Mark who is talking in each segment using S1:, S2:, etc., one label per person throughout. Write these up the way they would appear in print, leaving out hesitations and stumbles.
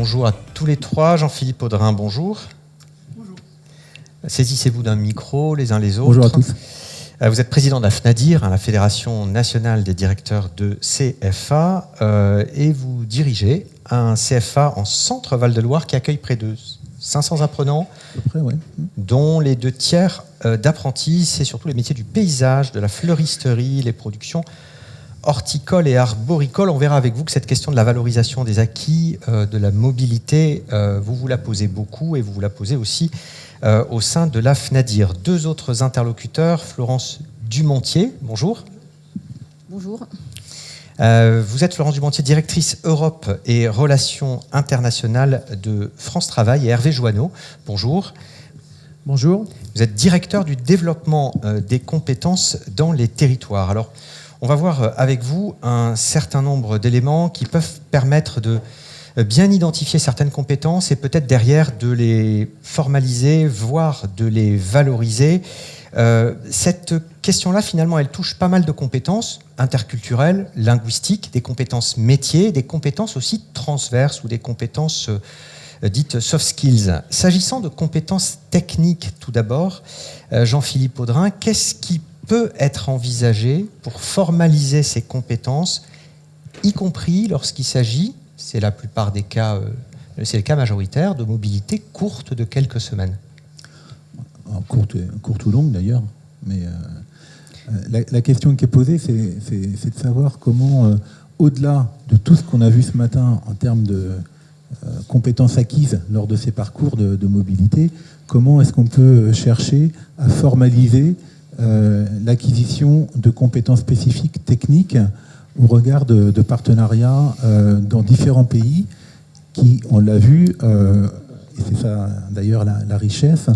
S1: bonjour à tous les trois. Jean-Philippe Audrin, bonjour.
S2: Bonjour.
S1: Saisissez-vous d'un micro les uns les autres.
S3: Bonjour à tous.
S1: Vous êtes président de la FNADIR, la Fédération nationale des directeurs de CFA, et vous dirigez un CFA en Centre Val-de-Loire qui accueille près de 500 apprenants,
S3: À peu près, ouais.
S1: dont les 2/3 d'apprentis. C'est surtout les métiers du paysage, de la fleuristerie, les productions horticoles et arboricoles. On verra avec vous que cette question de la valorisation des acquis, de la mobilité, vous la posez beaucoup et vous la posez aussi au sein de la FNADIR. Deux autres interlocuteurs, Florence Dumontier, bonjour.
S2: Bonjour.
S1: Vous êtes Florence Dumontier, directrice Europe et Relations internationales de France Travail, et Hervé Joanneau, bonjour.
S3: Bonjour.
S1: Vous êtes directeur du développement des compétences dans les territoires. Alors, on va voir avec vous un certain nombre d'éléments qui peuvent permettre de bien identifier certaines compétences et peut-être derrière de les formaliser, voire de les valoriser. Cette question-là, finalement, elle touche pas mal de compétences interculturelles, linguistiques, des compétences métiers, des compétences aussi transverses ou des compétences dites soft skills. S'agissant de compétences techniques, tout d'abord, Jean-Philippe Audrin, qu'est-ce qui peut être envisagé pour formaliser ces compétences, y compris lorsqu'il s'agit, c'est la plupart des cas, c'est le cas majoritaire, de mobilité courte de quelques semaines?
S3: Courte ou longue d'ailleurs, mais la question qui est posée, c'est de savoir comment, au-delà de tout ce qu'on a vu ce matin en termes de compétences acquises lors de ces parcours de mobilité, comment est-ce qu'on peut chercher à formaliser l'acquisition de compétences spécifiques techniques au regard de partenariats dans différents pays qui, on l'a vu, et c'est ça d'ailleurs la richesse,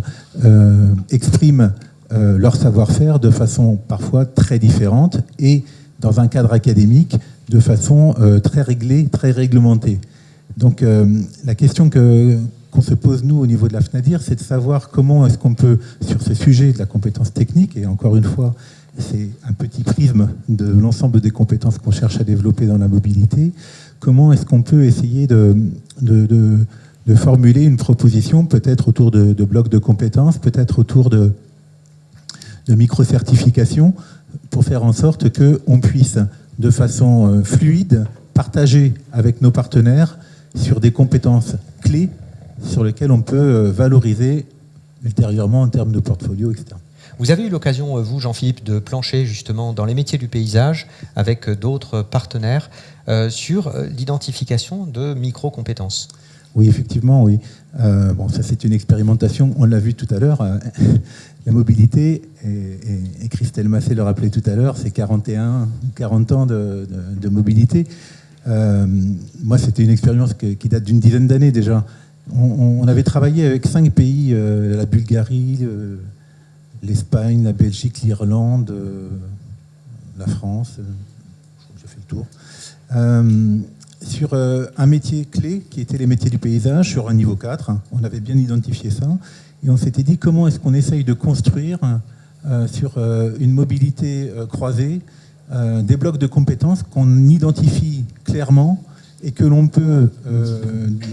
S3: expriment leur savoir-faire de façon parfois très différente et dans un cadre académique de façon très réglée, très réglementée. Donc la question qu'on se pose nous au niveau de la FNADIR, c'est de savoir comment est-ce qu'on peut, sur ce sujet de la compétence technique, et encore une fois, c'est un petit prisme de l'ensemble des compétences qu'on cherche à développer dans la mobilité, comment est-ce qu'on peut essayer de formuler une proposition, peut-être autour de blocs de compétences, peut-être autour de micro-certifications, pour faire en sorte qu'on puisse, de façon fluide, partager avec nos partenaires sur des compétences clés sur lesquelles on peut valoriser ultérieurement en termes de portfolio, etc.
S1: Vous avez eu l'occasion, vous, Jean-Philippe, de plancher justement dans les métiers du paysage avec d'autres partenaires sur l'identification de micro-compétences.
S3: Oui, effectivement, oui. Bon, ça c'est une expérimentation, on l'a vu tout à l'heure. La mobilité, et Christelle Massé le rappelait tout à l'heure, c'est 40 ans de mobilité. Moi, c'était une expérience qui date d'une dizaine d'années déjà. On avait travaillé avec 5 pays, la Bulgarie, l'Espagne, la Belgique, l'Irlande, la France, j'ai fait le tour, sur un métier clé qui était les métiers du paysage, sur un niveau 4. On avait bien identifié ça. Et on s'était dit comment est-ce qu'on essaye de construire sur une mobilité croisée des blocs de compétences qu'on identifie clairement et que l'on peut,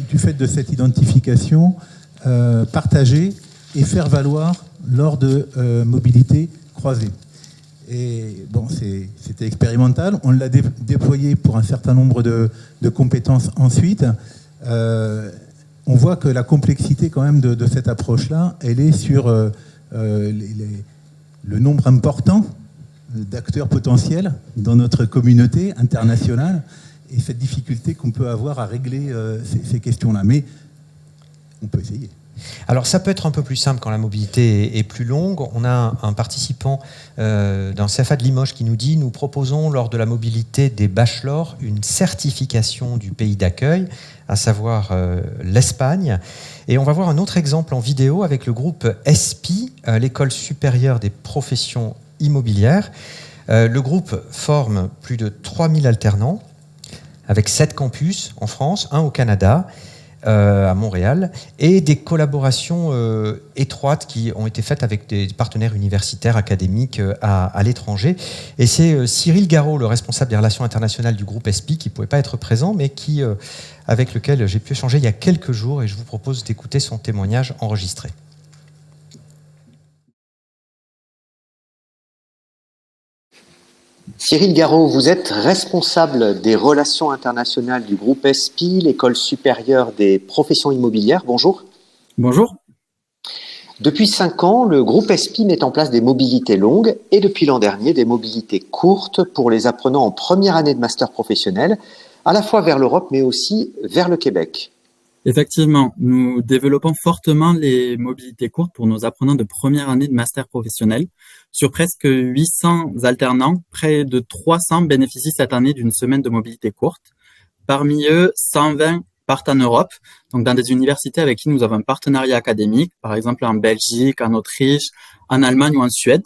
S3: du fait de cette identification, partager et faire valoir lors de mobilité croisée. Et bon, c'était expérimental. On l'a déployé pour un certain nombre de compétences ensuite. On voit que la complexité quand même de cette approche-là, elle est sur le nombre important d'acteurs potentiels dans notre communauté internationale et cette difficulté qu'on peut avoir à régler ces questions-là. Mais on peut essayer.
S1: Alors ça peut être un peu plus simple quand la mobilité est plus longue. On a un participant d'un CFA de Limoges qui nous dit: nous proposons lors de la mobilité des bachelors une certification du pays d'accueil, à savoir l'Espagne. Et on va voir un autre exemple en vidéo avec le groupe ESPI, l'École supérieure des professions immobilières. Le groupe forme plus de 3000 alternants avec 7 campus en France, 1 au Canada, à Montréal, et des collaborations étroites qui ont été faites avec des partenaires universitaires, académiques à l'étranger. Et c'est Cyril Garot, le responsable des relations internationales du groupe ESPI, qui ne pouvait pas être présent, mais qui avec lequel j'ai pu échanger il y a quelques jours et je vous propose d'écouter son témoignage enregistré.
S4: Cyril Garot, vous êtes responsable des relations internationales du groupe ESPI, l'École supérieure des professions immobilières. Bonjour.
S5: Bonjour.
S4: Depuis 5 ans, le groupe ESPI met en place des mobilités longues et depuis l'an dernier, des mobilités courtes pour les apprenants en première année de master professionnel, à la fois vers l'Europe mais aussi vers le Québec.
S5: Effectivement, nous développons fortement les mobilités courtes pour nos apprenants de première année de master professionnel. Sur presque 800 alternants, près de 300 bénéficient cette année d'une semaine de mobilité courte. Parmi eux, 120 partent en Europe, donc dans des universités avec qui nous avons un partenariat académique, par exemple en Belgique, en Autriche, en Allemagne ou en Suède.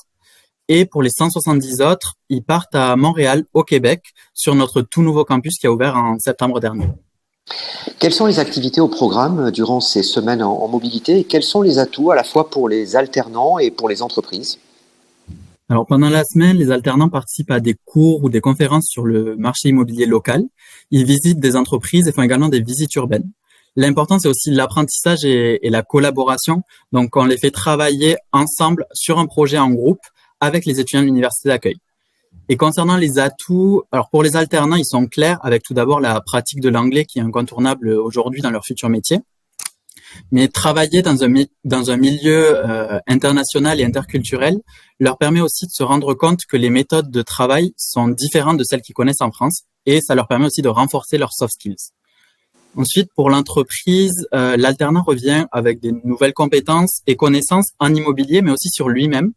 S5: Et pour les 170 autres, ils partent à Montréal, au Québec, sur notre tout nouveau campus qui a ouvert en septembre dernier.
S4: Quelles sont les activités au programme durant ces semaines en mobilité et quels sont les atouts à la fois pour les alternants et pour les entreprises ?
S5: Alors, pendant la semaine, les alternants participent à des cours ou des conférences sur le marché immobilier local. Ils visitent des entreprises et font également des visites urbaines. L'important, c'est aussi l'apprentissage et la collaboration. Donc, on les fait travailler ensemble sur un projet en groupe avec les étudiants de l'université d'accueil. Et concernant les atouts, alors pour les alternants, ils sont clairs avec tout d'abord la pratique de l'anglais qui est incontournable aujourd'hui dans leur futur métier. Mais travailler dans un milieu international et interculturel leur permet aussi de se rendre compte que les méthodes de travail sont différentes de celles qu'ils connaissent en France et ça leur permet aussi de renforcer leurs soft skills. Ensuite, pour l'entreprise, l'alternant revient avec des nouvelles compétences et connaissances en immobilier, mais aussi sur lui-même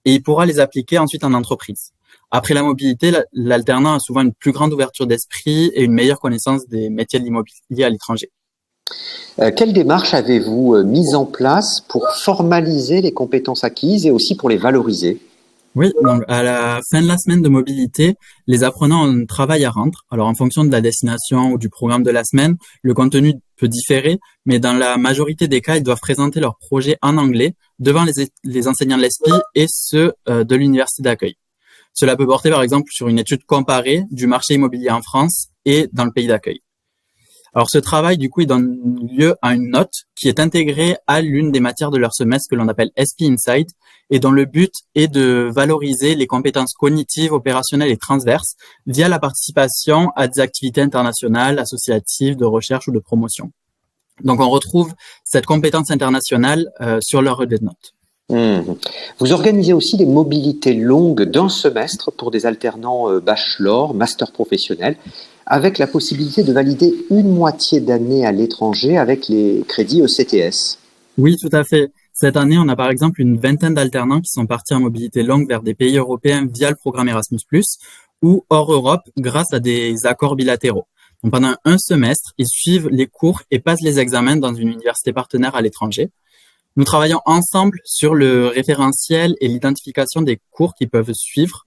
S5: et il pourra les appliquer ensuite en entreprise. Après la mobilité, l'alternant a souvent une plus grande ouverture d'esprit et une meilleure connaissance des métiers de l'immobilier à l'étranger.
S4: Quelle démarche avez-vous mise en place pour formaliser les compétences acquises et aussi pour les valoriser ?
S5: Oui, donc à la fin de la semaine de mobilité, les apprenants ont un travail à rendre. Alors en fonction de la destination ou du programme de la semaine, le contenu peut différer, mais dans la majorité des cas, ils doivent présenter leur projet en anglais devant les enseignants de l'ESPI et ceux de l'université d'accueil. Cela peut porter par exemple sur une étude comparée du marché immobilier en France et dans le pays d'accueil. Alors ce travail, du coup, il donne lieu à une note qui est intégrée à l'une des matières de leur semestre que l'on appelle ESPI Insight et dont le but est de valoriser les compétences cognitives, opérationnelles et transverses via la participation à des activités internationales, associatives, de recherche ou de promotion. Donc on retrouve cette compétence internationale sur leur relevé de notes.
S4: Vous organisez aussi des mobilités longues d'un semestre pour des alternants bachelor, master professionnel, avec la possibilité de valider une moitié d'année à l'étranger avec les crédits ECTS.
S5: Oui, tout à fait. Cette année, on a par exemple une vingtaine d'alternants qui sont partis en mobilité longue vers des pays européens via le programme Erasmus+, ou hors Europe grâce à des accords bilatéraux. Donc, pendant un semestre, ils suivent les cours et passent les examens dans une université partenaire à l'étranger. Nous travaillons ensemble sur le référentiel et l'identification des cours qu'ils peuvent suivre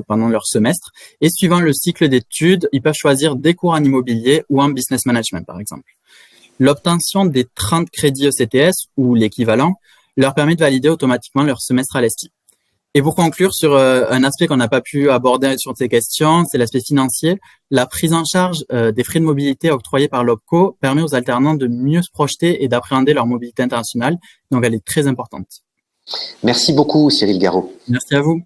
S5: pendant leur semestre. Et suivant le cycle d'études, ils peuvent choisir des cours en immobilier ou en business management, par exemple. L'obtention des 30 crédits ECTS ou l'équivalent leur permet de valider automatiquement leur semestre à l'ESPI. Et pour conclure sur un aspect qu'on n'a pas pu aborder sur ces questions, c'est l'aspect financier. La prise en charge des frais de mobilité octroyés par l'OPCO permet aux alternants de mieux se projeter et d'appréhender leur mobilité internationale. Donc, elle est très importante.
S4: Merci beaucoup, Cyril Garot.
S5: Merci à vous.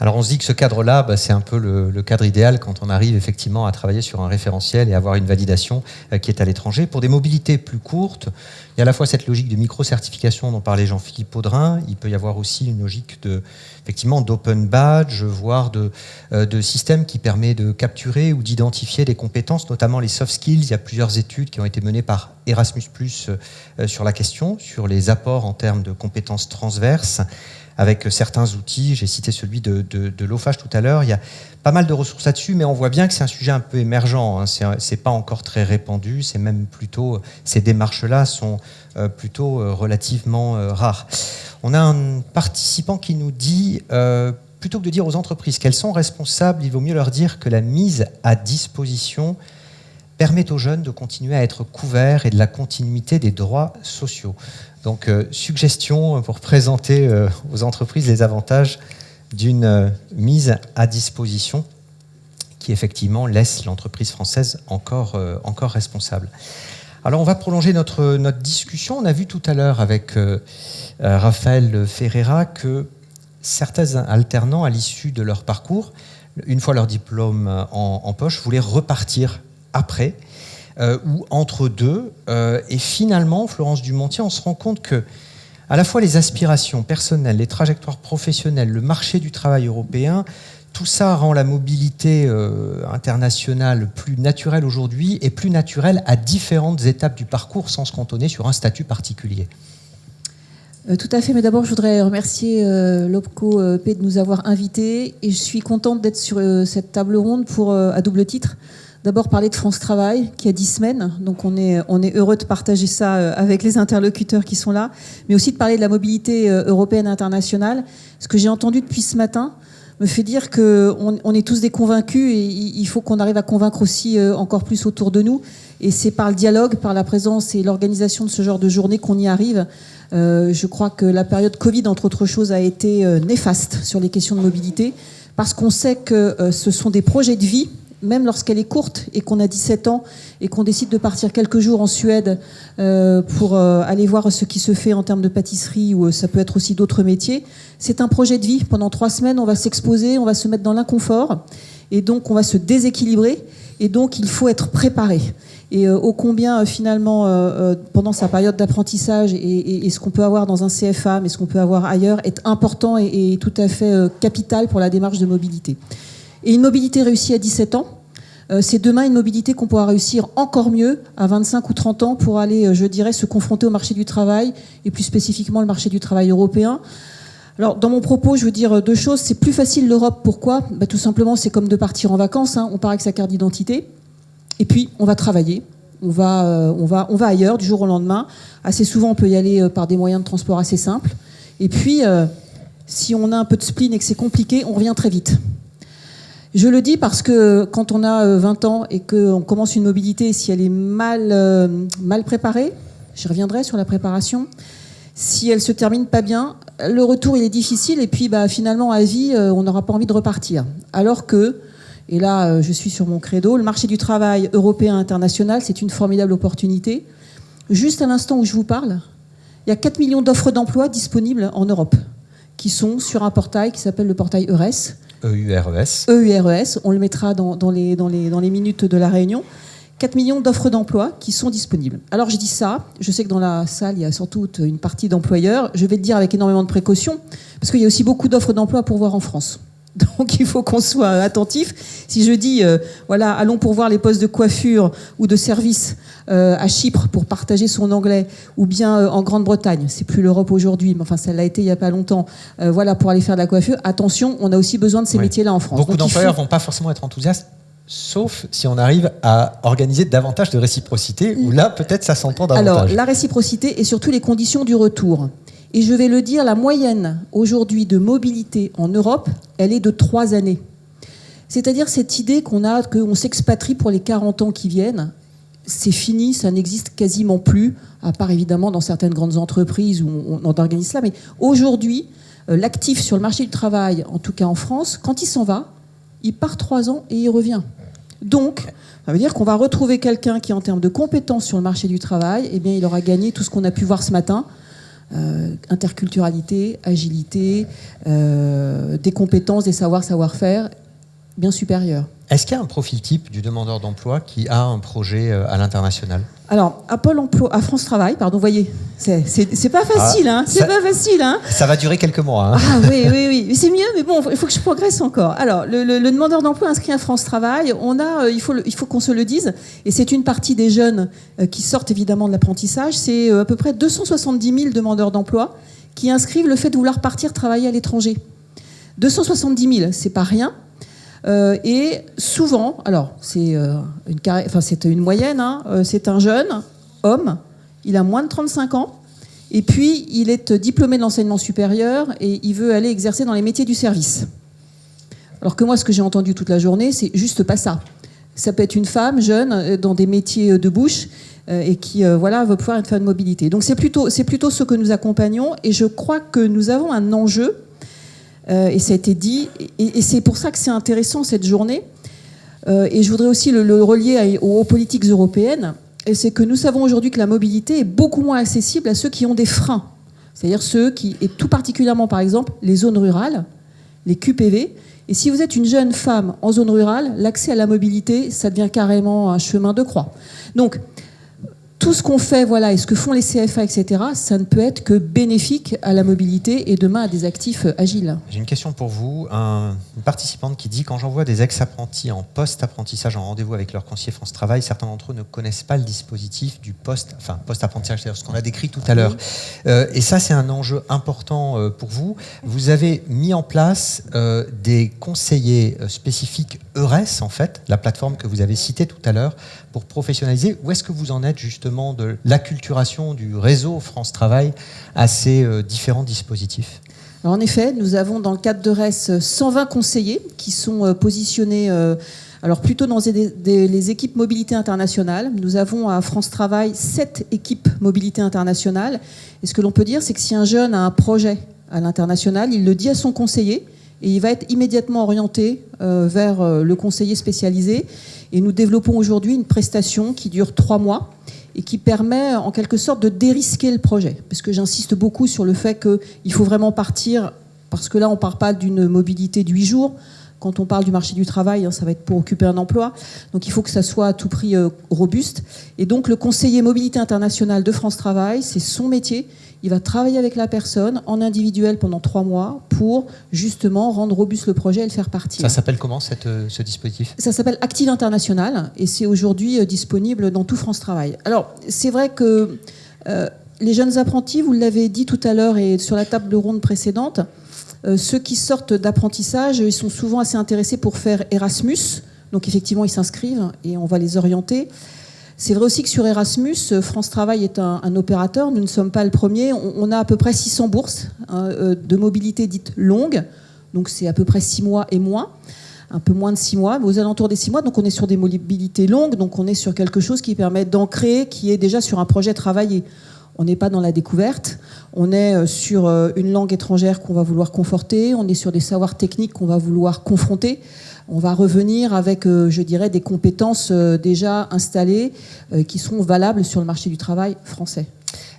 S1: Alors on se dit que ce cadre-là, c'est un peu le cadre idéal quand on arrive effectivement à travailler sur un référentiel et avoir une validation qui est à l'étranger. Pour des mobilités plus courtes, il y a à la fois cette logique de micro-certification dont parlait Jean-Philippe Audrin, il peut y avoir aussi une logique d'open badge, voire de système qui permet de capturer ou d'identifier des compétences, notamment les soft skills. Il y a plusieurs études qui ont été menées par Erasmus+, sur la question, sur les apports en termes de compétences transverses, avec certains outils. J'ai cité celui de l'OFAGE tout à l'heure. Il y a pas mal de ressources là-dessus, mais on voit bien que c'est un sujet un peu émergent. C'est pas encore très répandu. C'est même plutôt, ces démarches-là sont plutôt relativement rares. On a un participant qui nous dit, plutôt que de dire aux entreprises qu'elles sont responsables, il vaut mieux leur dire que la mise à disposition permet aux jeunes de continuer à être couverts et de la continuité des droits sociaux. Donc, suggestion pour présenter aux entreprises les avantages d'une mise à disposition qui effectivement laisse l'entreprise française encore responsable. Alors on va prolonger notre discussion. On a vu tout à l'heure avec Raphaël Ferreira que certains alternants, à l'issue de leur parcours, une fois leur diplôme en poche, voulaient repartir après ou entre deux. Et finalement, Florence Dumontier, on se rend compte que à la fois les aspirations personnelles, les trajectoires professionnelles, le marché du travail européen, tout ça rend la mobilité internationale plus naturelle aujourd'hui et plus naturelle à différentes étapes du parcours sans se cantonner sur un statut particulier.
S2: Tout à fait, mais d'abord je voudrais remercier l'OPCO P de nous avoir invités et je suis contente d'être sur cette table ronde pour, à double titre, d'abord parler de France Travail qui a 10 semaines, donc on est heureux de partager ça avec les interlocuteurs qui sont là, mais aussi de parler de la mobilité européenne internationale. Ce que j'ai entendu depuis ce matin me fait dire qu'on est tous des convaincus et il faut qu'on arrive à convaincre aussi encore plus autour de nous. Et c'est par le dialogue, par la présence et l'organisation de ce genre de journée qu'on y arrive. Je crois que la période Covid, entre autres choses, a été néfaste sur les questions de mobilité parce qu'on sait que ce sont des projets de vie, même lorsqu'elle est courte et qu'on a 17 ans et qu'on décide de partir quelques jours en Suède pour aller voir ce qui se fait en termes de pâtisserie ou ça peut être aussi d'autres métiers. C'est un projet de vie. Pendant 3 semaines, on va s'exposer, on va se mettre dans l'inconfort et donc on va se déséquilibrer et donc il faut être préparé. Et ô combien finalement pendant sa période d'apprentissage et ce qu'on peut avoir dans un CFA mais ce qu'on peut avoir ailleurs est important et tout à fait capital pour la démarche de mobilité. Et une mobilité réussie à 17 ans, c'est demain une mobilité qu'on pourra réussir encore mieux à 25 ou 30 ans pour aller, je dirais, se confronter au marché du travail et plus spécifiquement le marché du travail européen. Alors, dans mon propos, je veux dire 2 choses. C'est plus facile l'Europe. Pourquoi ? Tout simplement, c'est comme de partir en vacances. On part avec sa carte d'identité. Et puis, on va travailler. On va ailleurs du jour au lendemain. Assez souvent, on peut y aller par des moyens de transport assez simples. Et puis, si on a un peu de spleen et que c'est compliqué, on revient très vite. Je le dis parce que quand on a 20 ans et qu'on commence une mobilité, si elle est mal préparée, j'y reviendrai sur la préparation, si elle se termine pas bien, le retour il est difficile et puis finalement à vie, on n'aura pas envie de repartir. Alors que, et là je suis sur mon credo, le marché du travail européen international, c'est une formidable opportunité. Juste à l'instant où je vous parle, il y a 4 millions d'offres d'emploi disponibles en Europe qui sont sur un portail qui s'appelle le portail EURES.
S1: EURES.
S2: EURES, on le mettra dans les minutes de la réunion. 4 millions d'offres d'emploi qui sont disponibles. Alors je dis ça, je sais que dans la salle, il y a surtout une partie d'employeurs. Je vais le dire avec énormément de précaution, parce qu'il y a aussi beaucoup d'offres d'emploi à pourvoir en France. Donc il faut qu'on soit attentif. Si je dis, allons pourvoir les postes de coiffure ou de service à Chypre pour partager son anglais, ou bien en Grande-Bretagne, c'est plus l'Europe aujourd'hui, mais enfin ça l'a été il n'y a pas longtemps, pour aller faire de la coiffure, attention, on a aussi besoin de ces métiers-là en France.
S1: Beaucoup d'employeurs ne vont pas forcément être enthousiastes, sauf si on arrive à organiser davantage de réciprocité, où là peut-être ça s'entend davantage.
S2: Alors la réciprocité et surtout les conditions du retour. Et je vais le dire, la moyenne aujourd'hui de mobilité en Europe, elle est de 3 années. C'est-à-dire cette idée qu'on s'expatrie pour les 40 ans qui viennent, c'est fini, ça n'existe quasiment plus, à part évidemment dans certaines grandes entreprises où on organise cela. Mais aujourd'hui, l'actif sur le marché du travail, en tout cas en France, quand il s'en va, il part 3 ans et il revient. Donc, ça veut dire qu'on va retrouver quelqu'un qui, en termes de compétences sur le marché du travail, il aura gagné tout ce qu'on a pu voir ce matin. Interculturalité, agilité, des compétences, des savoir-faire bien supérieurs.
S1: Est-ce qu'il y a un profil type du demandeur d'emploi qui a un projet à l'international ?
S2: Alors, à Pôle emploi, à France Travail, pardon, voyez, c'est pas facile, pas facile.
S1: Ça va durer quelques mois.
S2: Ah oui, mais c'est mieux, mais bon, il faut que je progresse encore. Alors, le demandeur d'emploi inscrit à France Travail, il faut qu'on se le dise, et c'est une partie des jeunes qui sortent évidemment de l'apprentissage, c'est à peu près 270 000 demandeurs d'emploi qui inscrivent le fait de vouloir partir travailler à l'étranger. 270 000, c'est pas rien. Et souvent, alors c'est une moyenne, c'est un jeune homme, il a moins de 35 ans, et puis il est diplômé de l'enseignement supérieur et il veut aller exercer dans les métiers du service. Alors que moi, ce que j'ai entendu toute la journée, c'est juste pas ça. Ça peut être une femme jeune dans des métiers de bouche et qui veut pouvoir être femme de mobilité. Donc c'est plutôt ce que nous accompagnons, et je crois que nous avons un enjeu. Et ça a été dit, et c'est pour ça que c'est intéressant cette journée. Et je voudrais aussi le relier aux politiques européennes. Et c'est que nous savons aujourd'hui que la mobilité est beaucoup moins accessible à ceux qui ont des freins. C'est-à-dire ceux qui, et tout particulièrement par exemple, les zones rurales, les QPV. Et si vous êtes une jeune femme en zone rurale, l'accès à la mobilité, ça devient carrément un chemin de croix. Donc, tout ce qu'on fait, voilà, et ce que font les CFA, etc., ça ne peut être que bénéfique à la mobilité et demain à des actifs agiles.
S1: J'ai une question pour vous. Une participante qui dit « Quand j'envoie des ex-apprentis en post-apprentissage en rendez-vous avec leur conseiller France Travail, certains d'entre eux ne connaissent pas le dispositif du post-apprentissage, c'est-à-dire ce qu'on a décrit tout à l'heure. Et ça, c'est un enjeu important pour vous. Vous avez mis en place des conseillers spécifiques EURES, en fait, la plateforme que vous avez citée tout à l'heure, pour professionnaliser. Où est-ce que vous en êtes justement de l'acculturation du réseau France Travail à ces différents dispositifs?
S2: Alors en effet, nous avons dans le cadre de RES 120 conseillers qui sont positionnés alors plutôt dans les équipes mobilité internationale. Nous avons à France Travail 7 équipes mobilité internationale. Et ce que l'on peut dire, c'est que si un jeune a un projet à l'international, il le dit à son conseiller et il va être immédiatement orienté vers le conseiller spécialisé. Et nous développons aujourd'hui une prestation qui dure 3 mois et qui permet en quelque sorte de dérisquer le projet. Parce que j'insiste beaucoup sur le fait qu'il faut vraiment partir, parce que là on ne part pas d'une mobilité de 8 jours. Quand on parle du marché du travail, ça va être pour occuper un emploi. Donc il faut que ça soit à tout prix robuste. Et donc le conseiller mobilité internationale de France Travail, c'est son métier. Il va travailler avec la personne en individuel pendant 3 mois pour justement rendre robuste le projet et le faire partir.
S1: Ça s'appelle comment ce dispositif?
S2: Ça s'appelle Active International et c'est aujourd'hui disponible dans tout France Travail. Alors c'est vrai que les jeunes apprentis, vous l'avez dit tout à l'heure et sur la table ronde précédente, ceux qui sortent d'apprentissage, ils sont souvent assez intéressés pour faire Erasmus. Donc effectivement, ils s'inscrivent et on va les orienter. C'est vrai aussi que sur Erasmus, France Travail est un opérateur. Nous ne sommes pas le premier. On a à peu près 600 bourses de mobilité dites longues. Donc c'est à peu près 6 mois et moins. Un peu moins de 6 mois, mais aux alentours des 6 mois. Donc on est sur des mobilités longues. Donc on est sur quelque chose qui permet d'ancrer, qui est déjà sur un projet travaillé. On n'est pas dans la découverte, on est sur une langue étrangère qu'on va vouloir conforter, on est sur des savoirs techniques qu'on va vouloir confronter. On va revenir avec, je dirais, des compétences déjà installées qui seront valables sur le marché du travail français.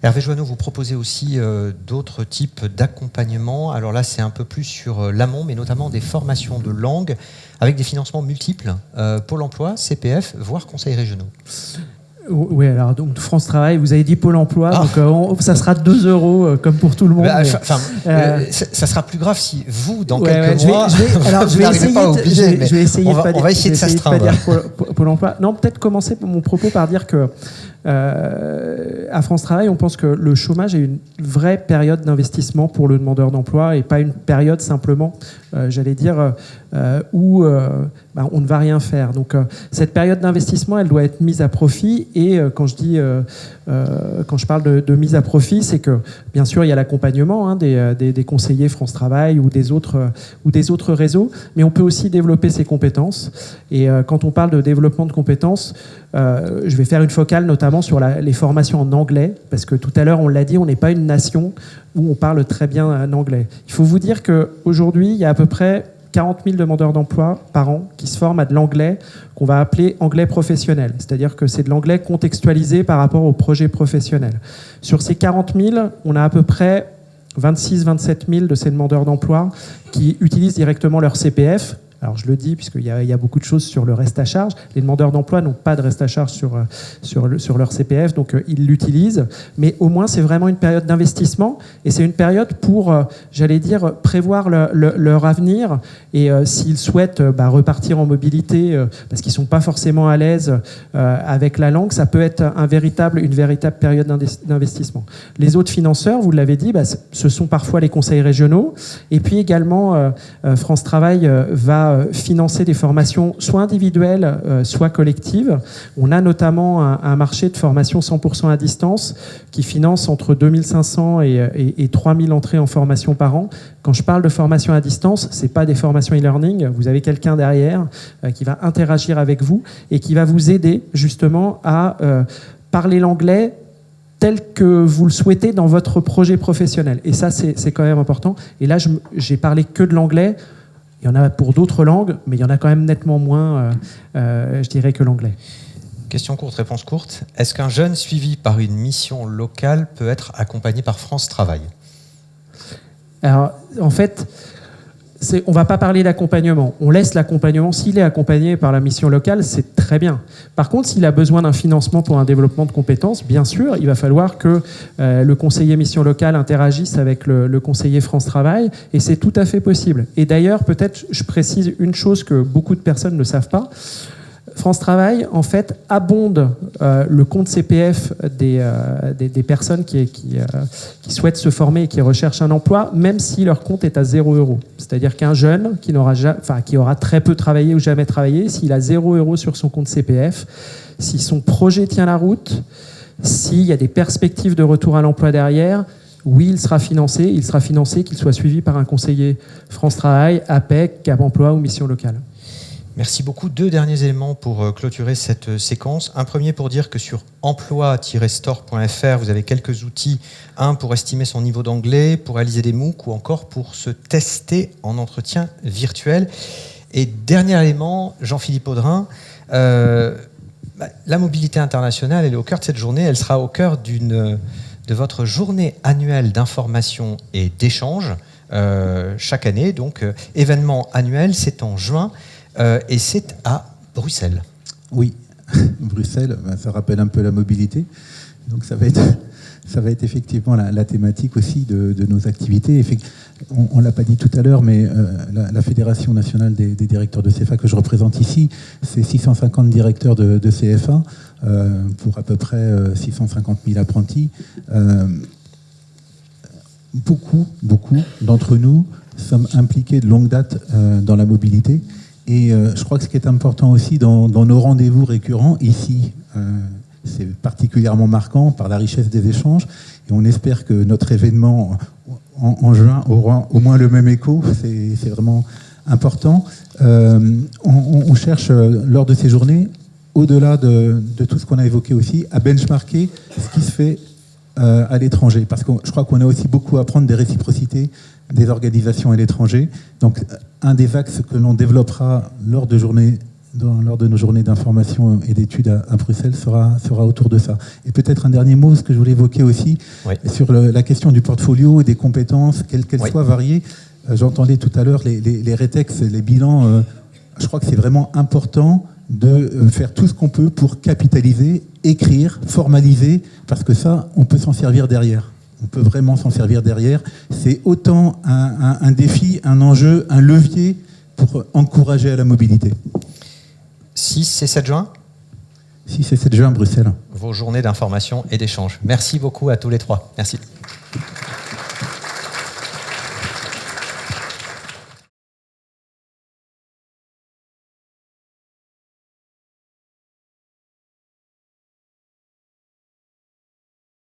S1: Hervé Joanneau, vous proposez aussi d'autres types d'accompagnement. Alors là, c'est un peu plus sur l'amont, mais notamment des formations de langue avec des financements multiples. Pôle emploi, CPF, voire conseils régionaux.
S6: Oui, alors donc France Travail, vous avez dit Pôle emploi, donc ça sera 2 € comme pour tout le monde.
S1: Ça sera plus grave si vous, dans quelques mois,
S6: je vais essayer
S1: pas obligé,
S6: je vais essayer
S1: on va essayer de s'astreindre.
S6: Pôle emploi. Non, peut-être commencer mon propos par dire que à France Travail, on pense que le chômage est une vraie période d'investissement pour le demandeur d'emploi et pas une période simplement, j'allais dire, où on ne va rien faire. Donc cette période d'investissement, elle doit être mise à profit. Et quand je parle de mise à profit, c'est que bien sûr il y a l'accompagnement des conseillers France Travail ou des autres réseaux, mais on peut aussi développer ses compétences. Et quand on parle de développement de compétences, je vais faire une focale notamment sur les formations en anglais, parce que tout à l'heure on l'a dit, on n'est pas une nation où on parle très bien en anglais. Il faut vous dire qu'aujourd'hui, il y a à peu près 40 000 demandeurs d'emploi par an qui se forment à de l'anglais qu'on va appeler anglais professionnel. C'est-à-dire que c'est de l'anglais contextualisé par rapport au projet professionnel. Sur ces 40 000, on a à peu près 26-27 000 de ces demandeurs d'emploi qui utilisent directement leur CPF. Alors je le dis puisqu'il y a beaucoup de choses sur le reste à charge. Les demandeurs d'emploi n'ont pas de reste à charge sur leur CPF, donc ils l'utilisent. Mais au moins, c'est vraiment une période d'investissement et c'est une période pour, j'allais dire, prévoir leur avenir. Et s'ils souhaitent repartir en mobilité parce qu'ils ne sont pas forcément à l'aise avec la langue, ça peut être une véritable période d'investissement. Les autres financeurs, vous l'avez dit, ce sont parfois les conseils régionaux. Et puis également, France Travail va financer des formations soit individuelles, soit collectives. On a notamment un marché de formation 100% à distance qui finance entre 2500 et 3000 entrées en formation par an. Quand je parle de formation à distance, ce n'est pas des formations e-learning. Vous avez quelqu'un derrière qui va interagir avec vous et qui va vous aider justement à parler l'anglais tel que vous le souhaitez dans votre projet professionnel. Et ça, c'est quand même important. Et là, j'ai parlé que de l'anglais. Il y en a pour d'autres langues, mais il y en a quand même nettement moins, je dirais, que l'anglais.
S1: Question courte, réponse courte. Est-ce qu'un jeune suivi par une mission locale peut être accompagné par France Travail ?
S6: Alors, en fait, on ne va pas parler d'accompagnement. On laisse l'accompagnement. S'il est accompagné par la mission locale, c'est très bien. Par contre, s'il a besoin d'un financement pour un développement de compétences, bien sûr, il va falloir que le conseiller mission locale interagisse avec le conseiller France Travail, et c'est tout à fait possible. Et d'ailleurs, peut-être, je précise une chose que beaucoup de personnes ne savent pas. France Travail, en fait, abonde le compte CPF des personnes qui souhaitent se former et qui recherchent un emploi, même si leur compte est à 0 €. C'est-à-dire qu'un jeune qui aura très peu travaillé ou jamais travaillé, s'il a 0 € sur son compte CPF, si son projet tient la route, s'il y a des perspectives de retour à l'emploi derrière, oui, il sera financé, qu'il soit suivi par un conseiller France Travail, APEC, Cap Emploi ou mission locale.
S1: Merci beaucoup. 2 derniers éléments pour clôturer cette séquence. Un premier pour dire que sur emploi-store.fr, vous avez quelques outils. Un pour estimer son niveau d'anglais, pour réaliser des MOOC ou encore pour se tester en entretien virtuel. Et dernier élément, Jean-Philippe Audrin, la mobilité internationale, elle est au cœur de cette journée. Elle sera au cœur de votre journée annuelle d'information et d'échange chaque année. Donc, événement annuel, c'est en juin. Et c'est à Bruxelles.
S3: Oui, Bruxelles, ça rappelle un peu la mobilité. Donc ça va être effectivement la thématique aussi de nos activités. On ne l'a pas dit tout à l'heure, mais la Fédération nationale des directeurs de CFA que je représente ici, c'est 650 directeurs de CFA pour à peu près 650 000 apprentis. Beaucoup d'entre nous sommes impliqués de longue date dans la mobilité. Et je crois que ce qui est important aussi dans nos rendez-vous récurrents, ici, c'est particulièrement marquant par la richesse des échanges. Et on espère que notre événement en juin aura au moins le même écho. C'est vraiment important. On cherche, lors de ces journées, au-delà de tout ce qu'on a évoqué aussi, à benchmarker ce qui se fait à l'étranger. Parce que je crois qu'on a aussi beaucoup à apprendre des réciprocités des organisations à l'étranger. Donc, un des axes que l'on développera lors de nos journées d'information et d'études à Bruxelles sera autour de ça. Et peut-être un dernier mot, ce que je voulais évoquer aussi, sur la question du portfolio et des compétences, quelles qu'elles soient variées. J'entendais tout à l'heure les rétex, les bilans. Je crois que c'est vraiment important de faire tout ce qu'on peut pour capitaliser, écrire, formaliser, parce que ça, on peut s'en servir derrière. On peut vraiment s'en servir derrière. C'est autant un défi, un enjeu, un levier pour encourager à la mobilité.
S1: 6 et 7 juin
S3: 6 et 7 juin à Bruxelles.
S1: Vos journées d'information et d'échange. Merci beaucoup à tous les 3. Merci.